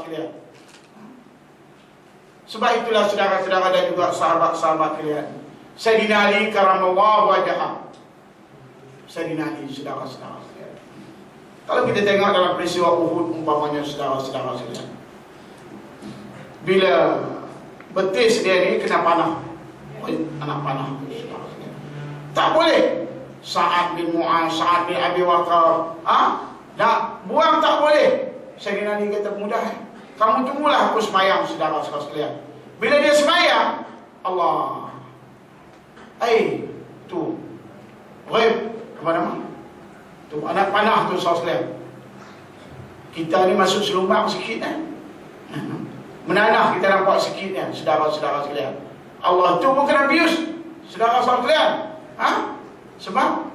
sekalian. Sebab itulah saudara-saudara dan juga sahabat-sahabat kalian, Sayyidina Ali karamallahu wajhah. Sayyidina Ali, saudara-saudara sekalian. Kalau kita tengok dalam peristiwa Uhud umpamanya, saudara-saudara sekalian, bila betis dia ni kena panah, anak panah, saudara sekalian, tak boleh. Sa'ad bin Mu'az, Sa'ad bin Abi Waqqas, nak buang tak boleh. Sayyidina Ali kata, mudah, kamu tunggulah aku semayang, saudara-saudara sekalian. Bila dia semayang, Allah, tu ghaib kepada mana? Tu anak panah tu, saudara sekalian. Kita ni masuk selumbang sikit menanah kita nampak sikit kan, saudara-saudara sekalian. Allah tu bukan abuse, saudara-saudara sekalian. Sebab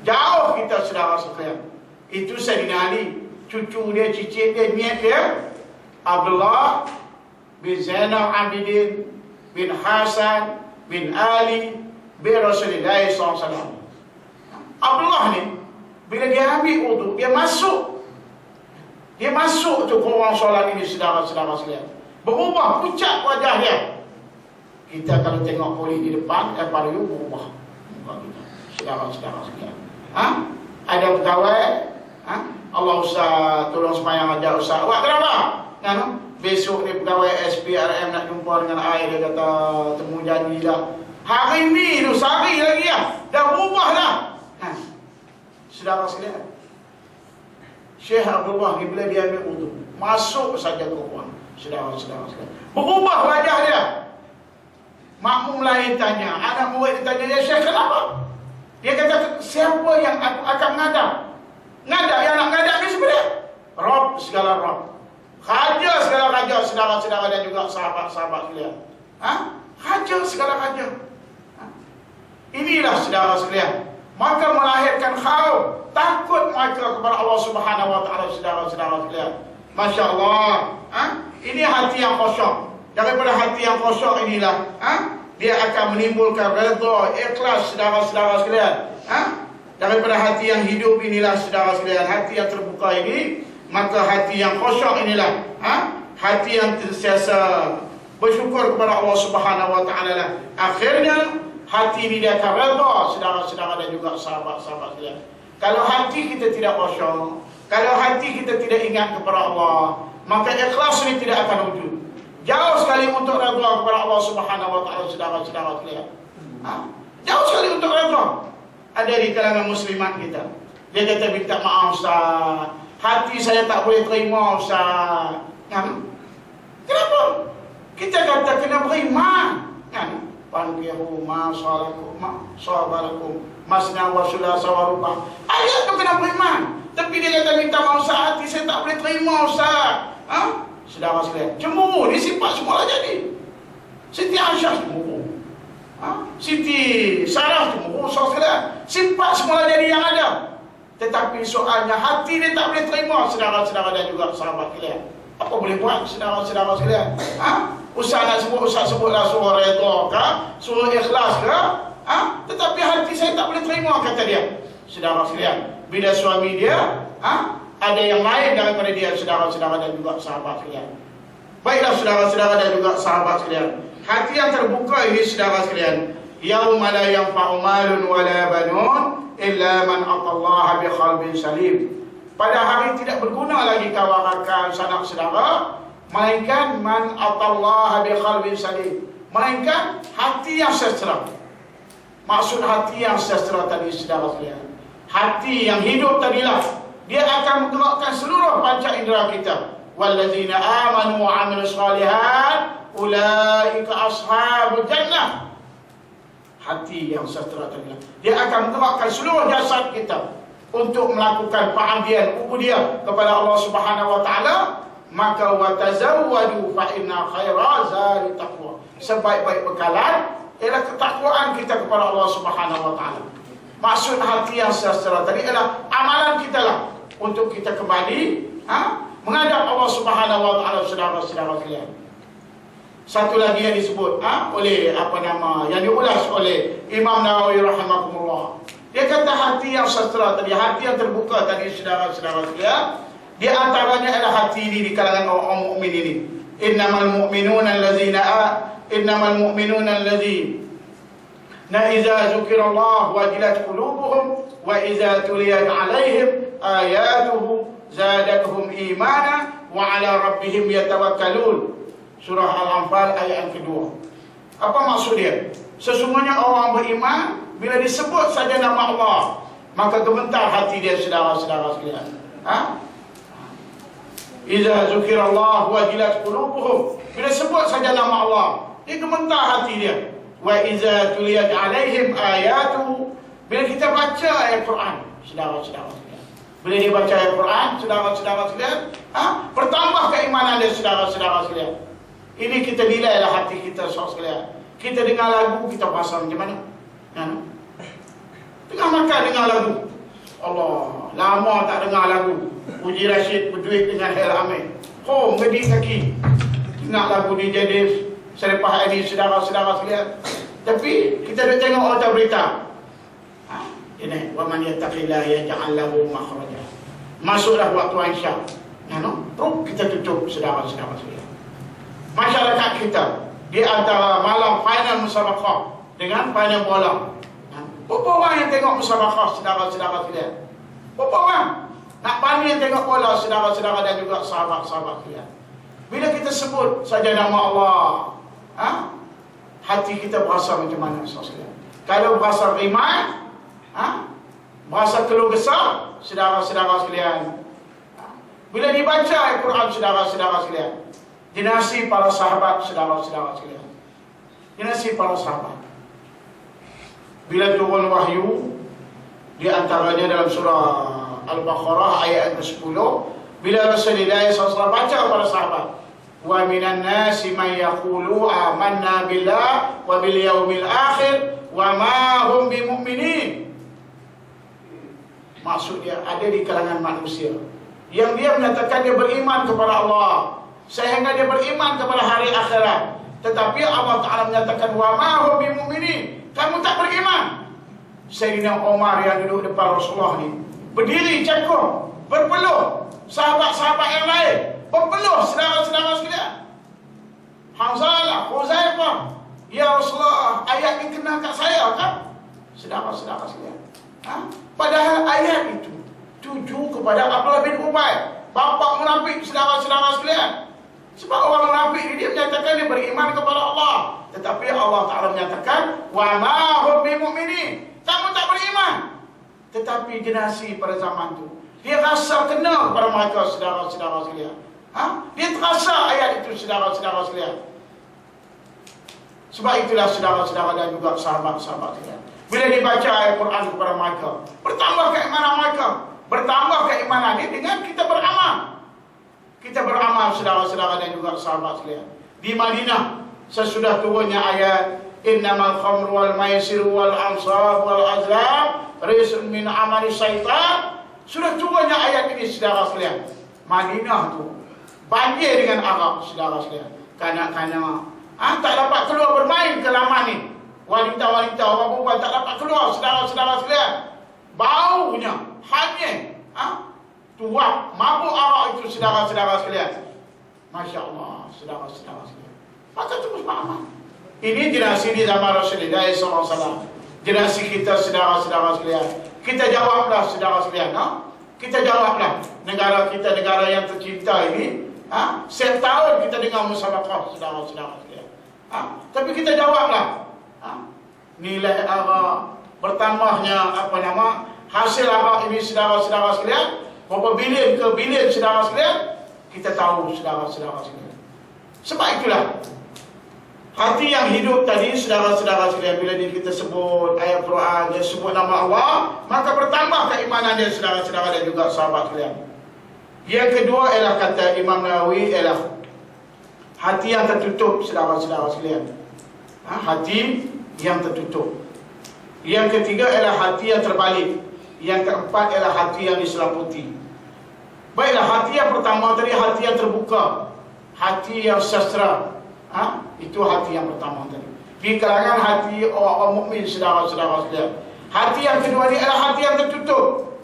jauh kita, saudara sekalian. Itu Sayyidina Ali, cucu dia, cicit dia, niat dia, Abdullah bin Zainal Abidin bin Hasan bin Ali bin Rasulullah SAW. Abdullah ni bila dia ambil wudu, dia masuk tu ke ruang solat ini, saudara-saudara sekalian. Berubah pucat wajah dia. Kita kalau tengok polis di depan, pada you berubah muka kita, saudara-saudara sekalian. Ada pegawai, Allah Ustaz tolong semayang aja Ustaz. Awak kenapa? Besok ni pegawai SPRM nak jumpa dengan air, dia kata temu janji dah. Hari ni tu sehari lagi dah berubah dah. Saudara sekalian, Syekh Abdullah ni bila dia ambil wudu, masuk saja ke ruang, saudara-saudara sekalian, berubah wajah dia. Makmum lain tanya, anak murid dia tanya, ya Syekh kenapa? Dia kata, siapa yang aku akan ngadap? Ngadap, yang nak ngadap ni sebenarnya Rabb segala Rabb, Raja segala Raja, saudara-saudara dan juga sahabat-sahabat sekalian. Raja segala Raja. Inilah saudara sekalian, maka melahirkan khauf, takut mereka kepada Allah Subhanahu wa taala, saudara-saudara sekalian. Masya Allah, ini hati yang kosong. Daripada hati yang kosong inilah dia akan menimbulkan redha, ikhlas, saudara-saudara sekalian. Daripada hati yang hidup inilah, saudara sekalian, hati yang terbuka ini, maka hati yang kosong inilah hati yang sentiasa bersyukur kepada Allah Subhanahu wa taala lah. Akhirnya hati ini dia akan redha, saudara-saudara dan juga sahabat-sahabat sekalian. Kalau hati kita tidak kosong, kalau hati kita tidak ingat kepada Allah, maka ikhlas ini tidak akan wujud. Jauh sekali untuk redha kepada Allah Subhanahu wa taala, saudara-saudara sekalian. Jauh sekali untuk redha. Ada di kalangan muslimat kita, dia kata, minta maaf Ustaz, hati saya tak boleh terima Ustaz. Kenapa? Kita kata kena beriman. Pankihu ma sabalakum masna wa sulasa wa ruba. Ayat tu kena beriman. Tapi dia kata minta maaf Ustaz, hati saya tak boleh terima Ustaz. Saudara sekalian, cemburu ni sifat semula jadi. Siti Aisyah cemburu, Siti Sarah cemburu, saudara sekalian. Sifat semula jadi yang ada. Tetapi soalnya hati dia tak boleh terima, saudara-saudara dan juga sahabat sekalian. Apa boleh buat, saudara-saudara sekalian? Ustaz nak sebut, Ustaz sebutlah suruh redha ke, suruh ikhlas ke, tetapi hati saya tak boleh terima, kata dia. Saudara sekalian, bila suami dia ada yang lain daripada dia, saudara-saudara dan juga sahabat sekalian. Baiklah saudara-saudara dan juga sahabat sekalian, hati yang terbuka ini, saudara sekalian, yauma la yanfa'u malun wala banun illa man atallaha bi qalbin salim. Pada hari tidak berguna lagi kawarakan sanak saudara, melainkan man atallaha bi qalbin salim, melainkan hati yang sejahtera. Maksud hati yang sejahtera tadi, saudara sekalian, hati yang hidup tadilah dia akan menggerakkan seluruh panca indera kita. Wallazina amanu wa amilus shalihat ulaika ashabul jannah. Hati yang sejahtera tadi, dia akan menggerakkan seluruh jasad kita untuk melakukan pengabdian ubudiyah kepada Allah Subhanahu wa taala. Maka watazawwadu fa inna khaira zadi taqwa. Sebaik-baik bekalan ialah ketakwaan kita kepada Allah Subhanahu wa taala. Maksud hati yang sejahtera tadi ialah amalan kita lah untuk kita kembali menghadap Allah Subhanahu wa taala, saudara-saudara sekalian. Satu lagi yang disebut oleh yang diulas oleh Imam Nawawi rahimahumullah. Dia kata hati yang sejahtera tadi, hati yang terbuka tadi, saudara-saudara sekalian, Di antaranya adalah hati ini di kalangan orang mukmin ini. Innamal mu'minuna allazina idza dzukirallahu wajilat qulubuhum wa idza tuliyat 'alaihim ayatuhu zadatuhum imana wa 'ala rabbihim yatawakkalun. Surah Al-Anfal ayat yang kedua. Apa maksud dia? Sesungguhnya orang beriman bila disebut saja nama Allah, maka gemetar hati dia, saudara-saudara sekalian. Idza dzukirallahu wajilat qulubuhum. Bila sebut saja nama Allah, dia gemetar hati dia. Wa idza tuliyat 'alaihim ayatuhu. Bila kita baca ayat Quran, saudara-saudara sekalian. Bila dia baca ayat Quran, saudara-saudara sekalian, bertambah keimanan dia, saudara-saudara sekalian. Ini kita nilailah hati kita, saudara sekalian. Kita dengar lagu, kita rasa macam mana? Tengah makan dengar lagu. Allah, lama tak dengar lagu. Puji Rashid berduit dengan Hel Amir. Ngedi kaki. Dengar lagu ni jadi selepas ini, saudara-saudara sekalian. Tapi kita dah tengok orang berita. Ini, wa man yattaqillaha yaj'al lahu makhraja. Masuklah waktu Aisyah. Terus kita tutup, saudara-saudara sekalian. Masyarakat kita di antara malam final musabaqah dengan final bola. Berapa orang yang tengok musabaqah, saudara-saudara sekalian? Berapa orang nak pandai tengok bola, saudara-saudara dan juga sahabat-sahabat sekalian? Bila kita sebut saja nama Allah, hati kita berasa macam mana, saudara? Kalau berasa iman, berasa keluh kesah, saudara-saudara sekalian. Bila dibaca Al-Quran, saudara-saudara sekalian, dinasti para sahabat, saudara-saudara sekalian. Dinasti para sahabat. Bila turun wahyu, di antaranya dalam surah Al-Baqarah ayat ke-10, bila Rasulullah SAW baca kepada sahabat, wa minan nasi man yaqulu amanna billah wa bil yaumil akhir wa ma hum bimu'minin. Maksud dia ada di kalangan manusia yang dia menyatakan dia beriman kepada Allah, sehingga dia beriman kepada hari akhirat, tetapi Allah Ta'ala menyatakan wa ma hum bimu'minin, kamu tak beriman. Sayyidina Umar yang duduk depan Rasulullah ni berdiri cakap, berpeluh. Sahabat-sahabat yang lain berpeluh, saudara-saudara sekalian. Hamzah, Huzaifah, ya Rasulullah, ayat ini kena kat saya kan? Saudara-saudara sekalian. Padahal ayat itu tuju kepada Abdullah bin Ubay, bapa munafik, saudara-saudara sekalian. Sebab orang munafik dia menyatakan dia beriman kepada Allah, tetapi Allah Ta'ala menyatakan wa ma hum bimu'minin, kamu tak beriman. Tetapi generasi pada zaman itu dia rasa kena kepada mereka, saudara-saudara sekalian. Dia terasa ayat itu, saudara-saudara sekalian. Sebab itulah saudara-saudara dan juga sahabat-sahabat sekalian, bila dibaca ayat Quran kepada mereka, bertambah keimanan mereka. Bertambah keimanan ini dengan kita beramal. Kita beramal, saudara-saudara dan juga sahabat sekalian. Di Madinah, sesudah turunnya ayat innamal khamru wal maisiru wal ansab wal azlam rizqun min amali syaitan, sudah turunnya ayat ini, saudara sekalian. Madinah tu banjir dengan Arab, saudara sekalian. Kanak-kanak tak dapat keluar bermain ke laman ni. Wanita-wanita, orang perempuan tak dapat keluar, saudara-saudara sekalian. Baunya hanyir, tuak, mabuk arak itu, saudara-saudara sekalian. Masya Allah, saudara-saudara sekalian. Maka terus beramal. Ini generasi di zaman Rasulullah SAW. Generasi kita, saudara-saudara sekalian. Kita jawablah, saudara sekalian. Kita jawablah. Negara kita, negara yang tercinta ini, setiap tahun kita dengar musabaqah, saudara-saudara sekalian. Tapi kita jawablah. Nilai arak, bertambahnya hasil arak ini, saudara-saudara sekalian, berapa bilion ke bilion, saudara sekalian, kita tahu, saudara-saudara sekalian. Sebab itulah hati yang hidup tadi, saudara-saudara sekalian, bila kita sebut ayat Quran, dia sebut nama Allah, maka bertambah keimanan dia, saudara-saudara dan juga sahabat sekalian. Yang kedua ialah kata Imam Nawawi, ialah hati yang tertutup, saudara-saudara sekalian. Hati yang tertutup. Yang ketiga ialah hati yang terbalik. Yang keempat ialah hati yang diselaputi. Baiklah, hati yang pertama tadi hati yang terbuka, hati yang sastra. Itu hati yang pertama tadi. Di kalangan hati orang mukmin, saudara-saudara sekalian. Hati yang kedua ini adalah hati yang tertutup.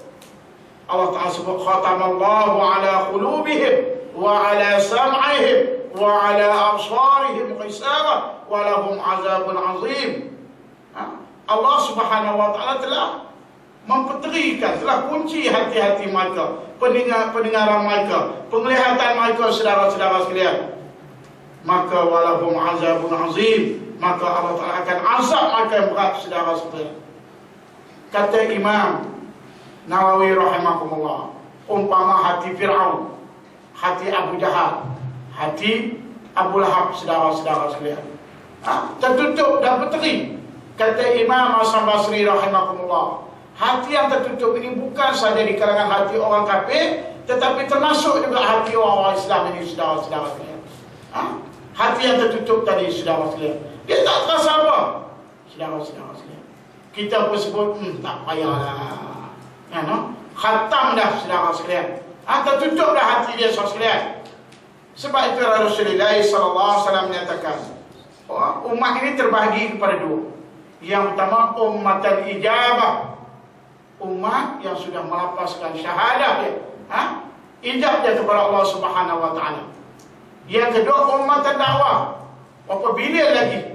Allah Ta'ala sebut khatamallahu ala qulubihim wa ala sam'ihim wa ala absarihim ghisawah wa lahum azabun azim. Allah Subhanahu wa Ta'ala telah mempeterikan, telah kunci hati-hati mereka, pendengaran mereka, penglihatan mereka, saudara-saudara sekalian. Maka walahum azabun azim, maka Allah Ta'ala akan azab mereka yang berat, saudara sekalian. Kata Imam Nawawi rahimahumullah, umpama hati Fir'aun, hati Abu Jahal, hati Abu Lahab, saudara-saudara sekalian, tertutup dan berteri. Kata Imam Hasan Basri rahimahumullah, hati yang tertutup ini bukan saja di kalangan hati orang kafir, tetapi termasuk juga hati orang Islam ini, saudara-saudara sekalian. Hati yang tertutup tadi, saudara sekalian, dia tak terasa apa, saudara-saudara sekalian. Kita pun sebut, tak payahlah, ya, no? Khatam dah, saudara sekalian. Tertutup dah hati dia, saudara sekalian. Sebab itu Rasulullah SAW menyatakan, umat ini terbahagi kepada dua. Yang pertama, ummatan ijabah, umat yang sudah melapaskan syahadah dia, ijab dia kepada Allah Subhanahu wa Ta'ala. Yang kedua, ummatan dakwah. Apabila lagi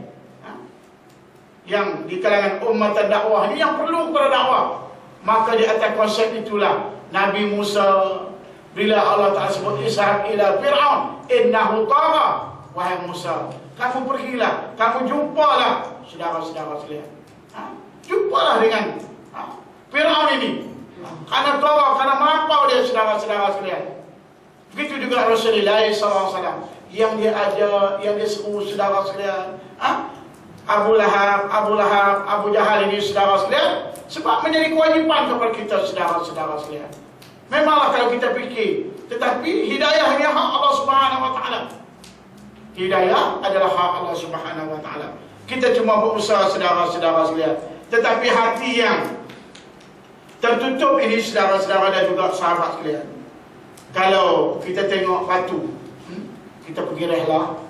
yang di kalangan ummatan dakwah ini yang perlu kepada dakwah, maka di atas konsep itulah Nabi Musa, bila Allah Ta'ala sebut ishab ila Fir'aun innahu tagha, wahai Musa, kamu pergilah, kamu jumpalah, saudara-saudara sekalian, jumpalah dengan Fir'aun ini, karena tagha, karena melampau dia, saudara-saudara sekalian. Begitu juga Rasulullah SAW yang dia ajar, yang dia seru, saudara sekalian, Abu Lahab, Abu Jahal ini, saudara sekalian, sebab menjadi kewajipan kepada kita, saudara-saudara sekalian. Memanglah kalau kita fikir, tetapi hidayah ini hak Allah Subhanahu wa Ta'ala. Hidayah adalah hak Allah Subhanahu wa Ta'ala. Kita cuma berusaha, saudara-saudara sekalian. Tetapi hati yang tertutup ini, saudara-saudara dan juga sahabat sekalian, kalau kita tengok batu, kita pergi rehlah,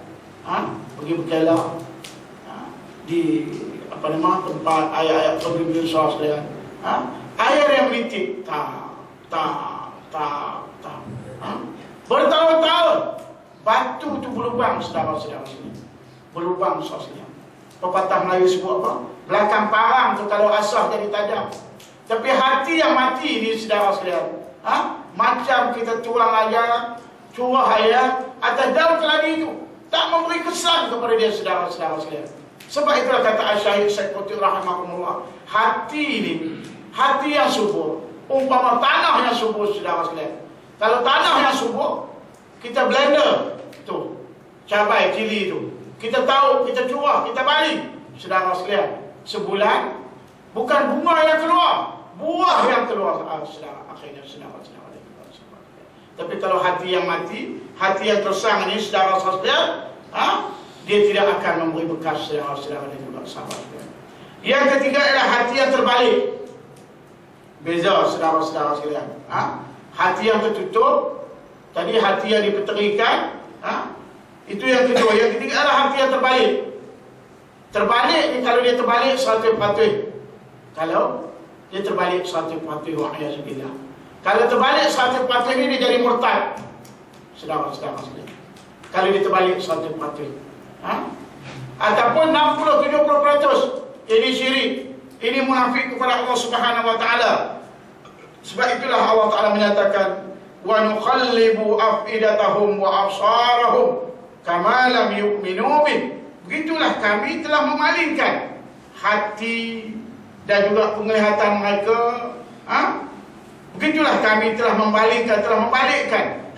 pergi berkelah di tempat ayat-ayat pergi besar sekalian, air yang melitik, bertahun-tahun batu tu berlubang, saudara-saudara sekalian, berlubang, saudara sekalian. Pepatah Melayu sebut apa? Belakang parang tu kalau asah jadi tajam. Tapi hati yang mati ini, saudara sekalian, macam kita tuang air, curah air atas daun keladi itu, tak memberi kesan kepada dia, saudara-saudara sekalian. Sebab itulah kata Asy-Syaikh Syekh Qutb rahimahumullah, hati ini, hati yang subur, umpama tanah yang subur, saudara sekalian. Kalau tanah yang subur, kita blender tu, cabai, cili tu, kita tahu, kita curah, kita balik, saudara sekalian, sebulan, bukan bunga yang keluar, buah yang keluar, saudara, akhirnya, saudara-saudara. Tapi kalau hati yang mati, hati yang tersang ini, saudara-saudara sekalian, dia tidak akan memberi bekas, saudara-saudara dan juga sahabat. Yang ketiga adalah hati yang terbalik. Beza, saudara-saudara sekalian. Hati yang tertutup, tadi hati yang dipeterikan, itu yang kedua. Yang ketiga adalah hati yang terbalik. Terbalik ni, kalau dia terbalik 100%. Kalau dia terbalik 100%, wa'ayazubillah. Kalau terbalik 100% ini, dia jadi murtad, saudara-saudara sekalian. Kalau dia terbalik 100%, ataupun 60-70%, ini syirik, ini munafik kepada Allah Subhanahu wa Ta'ala. Sebab itulah Allah Ta'ala menyatakan, wa nuqallibu afidatahum wa absarahum kama lam yu'minu bih. Begitulah kami telah memalingkan hati dan juga penglihatan mereka. Begitulah kami telah membalikkan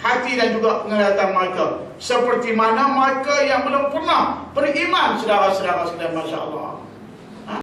hati dan juga penglihatan mereka, seperti mana mereka yang belum pernah beriman, saudara-saudara sekalian, Masya Allah.